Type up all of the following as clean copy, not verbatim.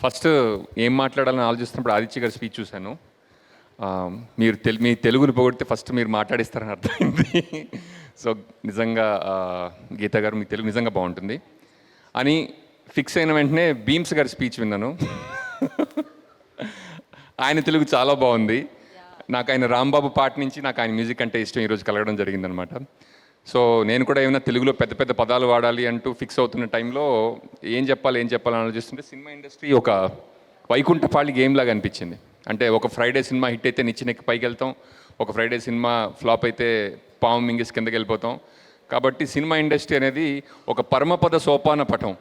First ఏం మాట్లాడాలని ఆలోచిస్తున్నప్పుడు ఆదిత్య గారి స్పీచ్ చూశాను. మీరు మీ తెలుగుని పొగిడితే ఫస్ట్ మీరు మాట్లాడిస్తారని అర్థమైంది. సో నిజంగా గీత గారు మీ తెలుగు నిజంగా బాగుంటుంది అని ఫిక్స్ అయిన వెంటనే భీమ్స్ గారి స్పీచ్ విన్నాను. ఆయన తెలుగు చాలా బాగుంది. నాకు ఆయన రాంబాబు పాట నుంచి నాకు ఆయన మ్యూజిక్ అంటే ఇష్టం ఈరోజు కలగడం జరిగిందనమాట. సో నేను కూడా ఏమైనా తెలుగులో పెద్ద పెద్ద పదాలు వాడాలి అంటూ ఫిక్స్ అవుతున్న టైంలో ఏం చెప్పాలని ఆలోచిస్తుంటే సినిమా ఇండస్ట్రీ ఒక వైకుంఠపాళి గేమ్ లాగా అనిపించింది. అంటే ఒక ఫ్రైడే సినిమా హిట్ అయితే నిచ్చినెక్కి పైకి వెళ్తాం, ఒక ఫ్రైడే సినిమా ఫ్లాప్ అయితే పాము మింగిస్ కిందకి వెళ్ళిపోతాం. కాబట్టి సినిమా ఇండస్ట్రీ అనేది ఒక పరమపద సోపాన పటం,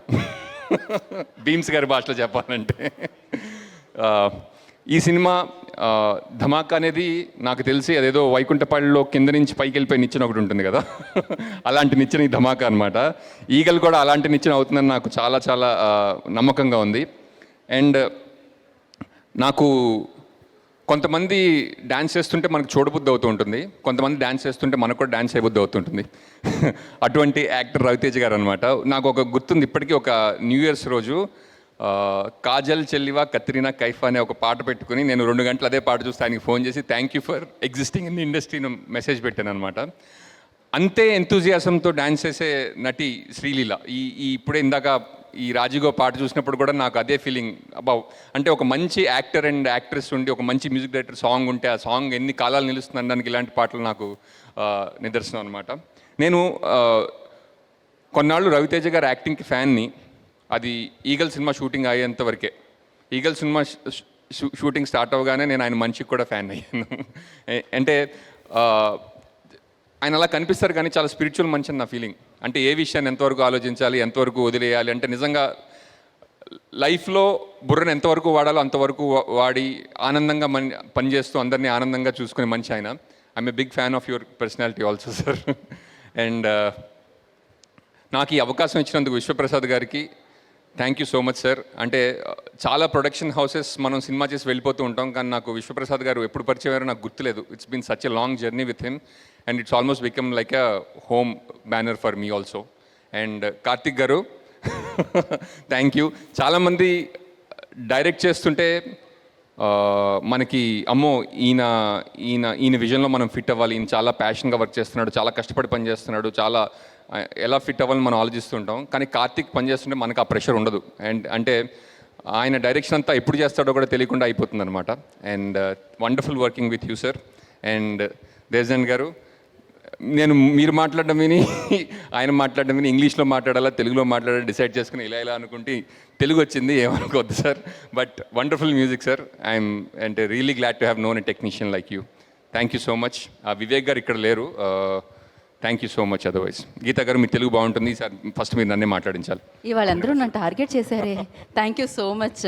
భీమ్స్ గారి భాషలో చెప్పాలంటే. ఈ సినిమా ధమాకా అనేది నాకు తెలిసి అదేదో వైకుంఠపాళ్ళలో కింద నుంచి పైకి వెళ్ళిపోయి నిచ్చెన ఒకటి ఉంటుంది కదా, అలాంటి నిచ్చెన ఈ ధమాకా అనమాట. ఈగలు కూడా అలాంటి నిచ్చెన అవుతుందని నాకు చాలా చాలా నమ్మకంగా ఉంది. అండ్ నాకు కొంతమంది డ్యాన్స్ చేస్తుంటే మనకు చూడబుద్ధి అవుతూ ఉంటుంది, కొంతమంది డ్యాన్స్ చేస్తుంటే మనకు కూడా డ్యాన్స్ చేయబుద్ధి అవుతుంటుంది. అటువంటి యాక్టర్ రవితేజ గారు అనమాట. నాకు ఒక గుర్తుంది ఇప్పటికీ, ఒక న్యూ ఇయర్స్ రోజు కాజల్ చెల్లివా కత్రినా కైఫ్ అనే ఒక పాట పెట్టుకుని నేను 2 గంటలు అదే పాట చూస్తే ఆయనకి ఫోన్ చేసి thank you for existing in the ఇండస్ట్రీని మెసేజ్ పెట్టాను అనమాట. అంతే ఎంతూజియాసంతో డ్యాన్స్ చేసే నటి శ్రీలీల. ఇప్పుడే ఇందాక ఈ రాజీగో పాట చూసినప్పుడు కూడా నాకు అదే ఫీలింగ్ అబౌ. అంటే ఒక మంచి యాక్టర్ అండ్ యాక్ట్రెస్ ఉండి ఒక మంచి మ్యూజిక్ డైరెక్టర్ సాంగ్ ఉంటే ఆ సాంగ్ ఎన్ని కాలాలు నిలుస్తుంది అనడానికి ఇలాంటి పాటలు నాకు నిదర్శనం అనమాట. నేను కొన్నాళ్ళు రవితేజ గారు యాక్టింగ్కి ఫ్యాన్ని. అది ఈగల్ సినిమా షూటింగ్ అయ్యేంత వరకే. ఈగల్ సినిమా షూటింగ్ స్టార్ట్ అవ్వగానే నేను ఆయన మంచికి కూడా ఫ్యాన్ అయ్యాను. అంటే ఆయన అలా కనిపిస్తారు కానీ చాలా స్పిరిచువల్ మంచి అని నా ఫీలింగ్. అంటే ఏ విషయాన్ని ఎంతవరకు ఆలోచించాలి, ఎంతవరకు వదిలేయాలి, అంటే నిజంగా లైఫ్లో బుర్రను ఎంతవరకు వాడాలో అంతవరకు వాడి ఆనందంగా పనిచేస్తూ అందరినీ ఆనందంగా చూసుకునే మంచి ఆయన. I'm a big fan of your personality also sir. And నాకు ఈ అవకాశం ఇచ్చినందుకు విశ్వప్రసాద్ గారికి thank you so much sir. అంటే చాలా ప్రొడక్షన్ హౌసెస్ మనం సినిమా చేసి వెళ్ళిపోతూ ఉంటాం, కానీ నాకు విశ్వప్రసాద్ గారు ఎప్పుడు పరిచయం అయ్యారో నాకు గుర్తులేదు. It's been such a long journey with him and it's almost become like a home banner for me also. And Karthik గారు థ్యాంక్ యూ. చాలామంది డైరెక్ట్ చేస్తుంటే మనకి అమ్మో ఈయన విజన్లో మనం ఫిట్ అవ్వాలి, ఈయన చాలా ప్యాషన్గా వర్క్ చేస్తున్నాడు, చాలా కష్టపడి పని చేస్తున్నాడు, చాలా ఎలా ఫిట్ అవ్వాలని మనం ఆలోచిస్తుంటాం. కానీ కార్తిక్ పనిచేస్తుంటే మనకు ఆ ప్రెషర్ ఉండదు. అండ్ అంటే ఆయన డైరెక్షన్ అంతా ఎప్పుడు చేస్తాడో కూడా తెలియకుండా అయిపోతుంది అనమాట. And wonderful working with you sir. And Devajan garu, నేను మీరు మాట్లాడడం విని ఆయన మాట్లాడడం విని ఇంగ్లీష్లో మాట్లాడాలా తెలుగులో మాట్లాడాలి డిసైడ్ చేసుకుని ఇలా అనుకుంటే తెలుగు వచ్చింది, ఏమనుకోవద్దు sir. But wonderful music sir. I'm అంటే really glad to have known a technician like you. Thank you so much. Vivek garu ఇక్కడ లేరు. Thank you so much. Otherwise Geetha garu మీ తెలుగు బాగుంటుంది సార్, ఫస్ట్ మీరు నన్నే మాట్లాడించాలి. ఇవాళందరూ నన్ను టార్గెట్ చేశారే. Thank you so much.